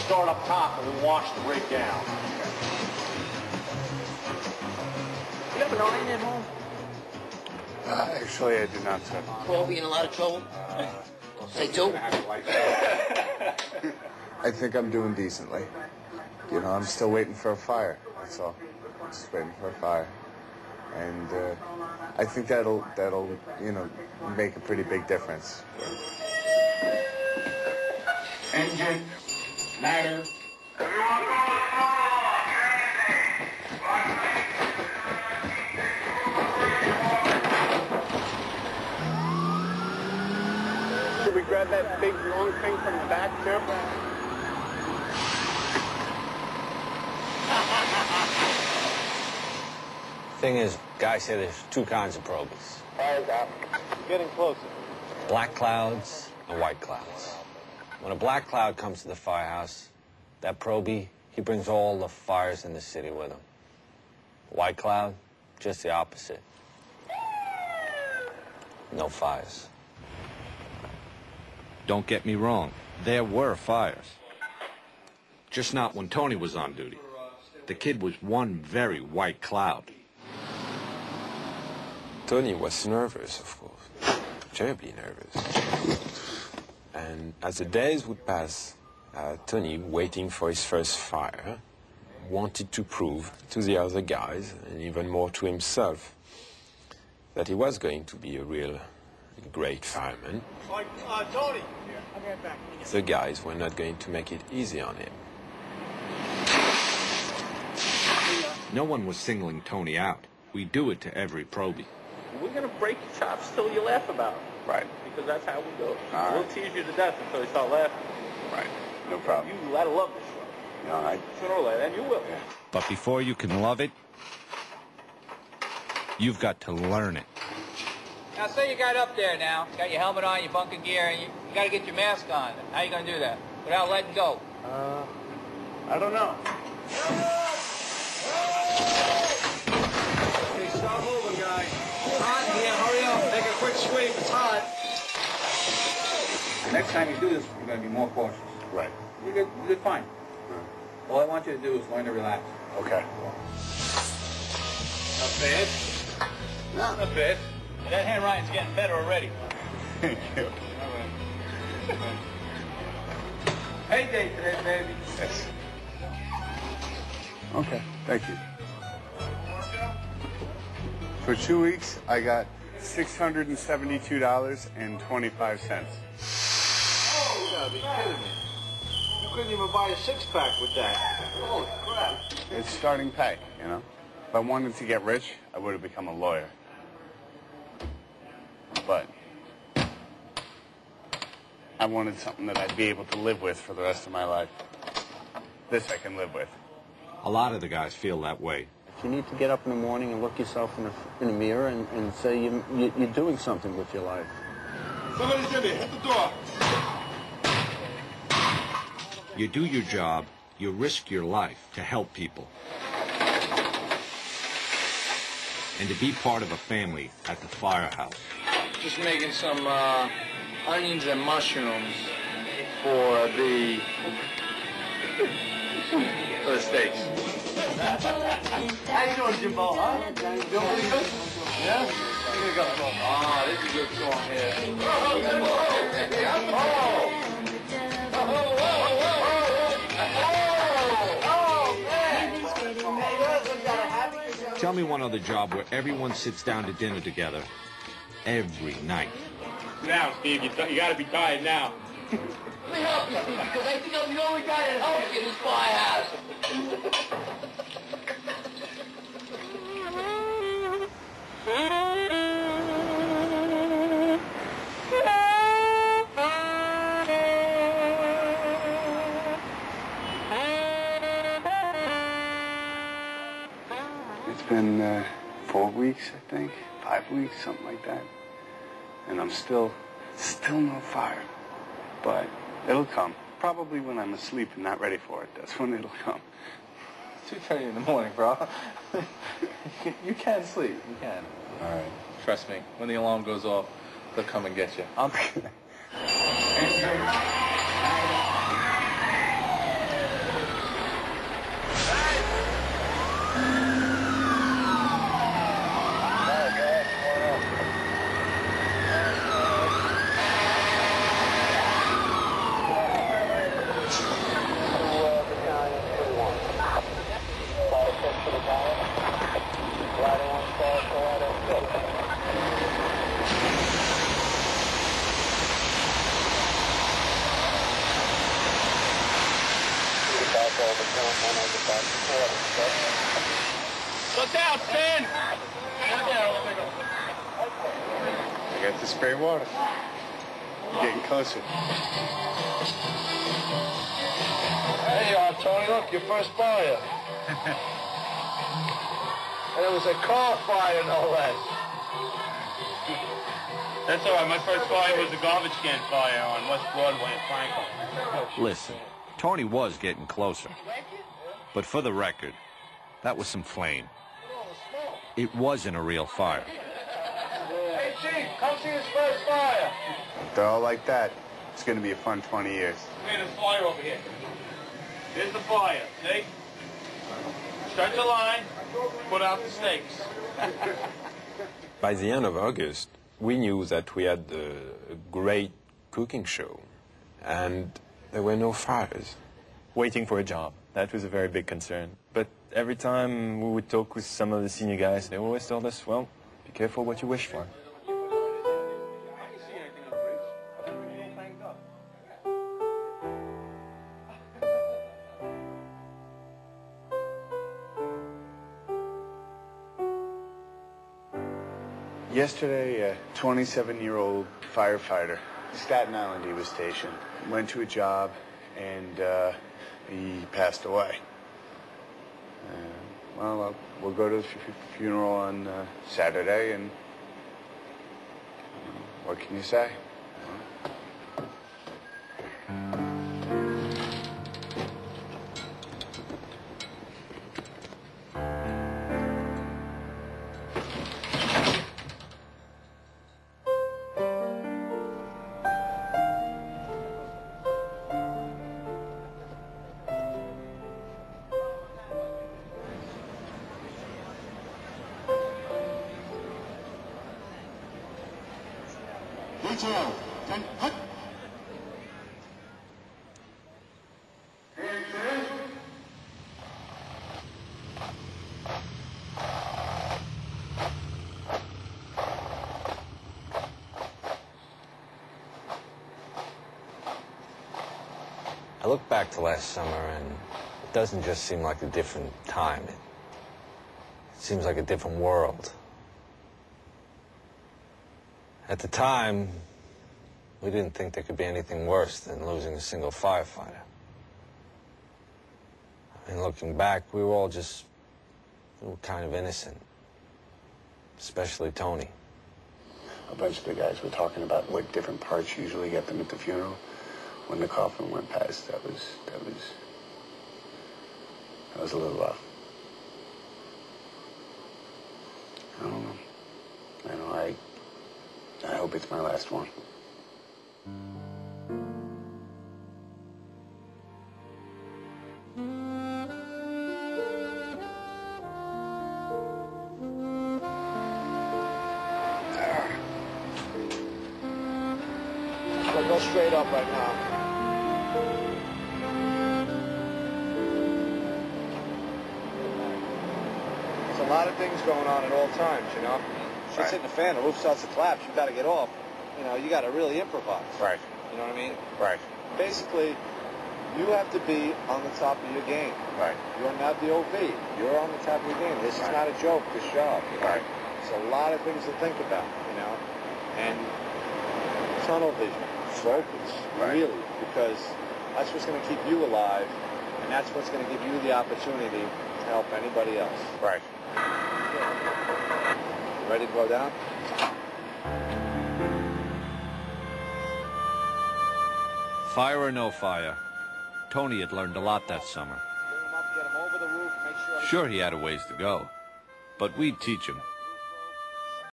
start up top and we'll watch the rig down. You have an iron at home? Actually, I do not, sir. Probably in a lot of trouble? Say two? I think I'm doing decently. You know, I'm still waiting for a fire, that's all. Just waiting for a fire. And I think that'll, you know, make a pretty big difference. Engine, ladder. Should we grab that big long thing from the back, too? Thing is, guys say there's two kinds of probies. Fire's out. Getting closer. Black clouds and white clouds. When a black cloud comes to the firehouse, that probie, he brings all the fires in the city with him. White cloud, just the opposite. No fires. Don't get me wrong, there were fires. Just not when Tony was on duty. The kid was one very white cloud. Tony was nervous, of course, terribly nervous. And as the days would pass, Tony, waiting for his first fire, wanted to prove to the other guys, and even more to himself, that he was going to be a real great fireman. Tony! The guys were not going to make it easy on him. No one was singling Tony out. We do it to every probie. We're going to break your chops till you laugh about it. Right. Because that's how we go. All We'll right. tease you to death until you start laughing. Right. No problem. You gotta love this show. All right. Sooner or later, and you will. Yeah. But before you can love it, you've got to learn it. Now, say you got up there now, got your helmet on, your bunker gear, and you got to get your mask on. How you going to do that without letting go? I don't know. Okay, stop moving, guys. Hot in here, hurry up. Make a quick sweep, it's hot. Next time you do this, you're going to be more cautious. Right. You did fine. All I want you to do is learn to relax. Okay. Not bad. Not bad. And that handwriting's getting better already. Thank you. Hey day today, baby. Yes. Okay, thank you. For 2 weeks, I got $672.25. Oh, you gotta be kidding me. You couldn't even buy a six-pack with that. Holy crap. It's starting pay, you know? If I wanted to get rich, I would have become a lawyer. But I wanted something that I'd be able to live with for the rest of my life. This I can live with. A lot of the guys feel that way. You need to get up in the morning and look yourself in the mirror and say you're doing something with your life. Somebody's in there. Hit the door. You do your job, you risk your life to help people. And to be part of a family at the firehouse. Just making some onions and mushrooms for the steaks. How you doing, Jimbo, huh? You doing pretty good? Yeah? Here we go. Ah, this is a good song here. Tell me one other job where everyone sits down to dinner together every night. Now, Steve, you gotta be tired now. Let me help you, Steve, because I think I'm the only guy that helps in this firehouse. It's been 4 weeks, I think, 5 weeks, something like that. And I'm still no fire. But it'll come. Probably when I'm asleep and not ready for it. That's when it'll come. 2:30 in the morning, bro. You can sleep. You can. All right. Trust me. When the alarm goes off, they'll come and get you. Look out, Finn! I got the spray water. You're getting closer. There you are, Tony. Look, your first fire. And it was a car fire, no less. That's all right. My first fire was a garbage can fire on West Broadway in Franklin. Listen, Tony was getting closer. But for the record, that was some flame. It wasn't a real fire. Hey, Chief, come see his first fire. They're all like that. It's going to be a fun 20 years. There's a fire over here. Here's the fire. See? Stretch the line, put out the stakes. By the end of August, we knew that we had a great cooking show, and there were no fires. Waiting for a job. That was a very big concern. But every time we would talk with some of the senior guys, they always told us, well, be careful what you wish for. Yesterday, a 27-year-old firefighter, Staten Island he was stationed, went to a job and he passed away. Well, we'll go to the funeral on Saturday, and what can you say? I look back to last summer, and it doesn't just seem like a different time. It seems like a different world. At the time, we didn't think there could be anything worse than losing a single firefighter. I mean, looking back, we were kind of innocent. Especially Tony. A bunch of the guys were talking about what different parts usually get them at the funeral. When the coffin went past, that was a little rough. I don't know. I hope it's my last one. Go straight up right now. There's a lot of things going on at all times, you know? Shit's hitting the fan, the roof starts to collapse, you gotta get off. You know, you gotta really improvise. Right. You know what I mean? Right. Basically, you have to be on the top of your game. Right. You're not the OV. You're on the top of your game. This is not a joke, this job. You know? Right. There's a lot of things to think about, you know? And tunnel vision. Focus, really, because that's what's going to keep you alive, and that's what's going to give you the opportunity to help anybody else. Right. Ready to go down? Fire or no fire, Tony had learned a lot that summer. Bring him up, get him over the roof, make sure... Sure, he had a ways to go, but we'd teach him.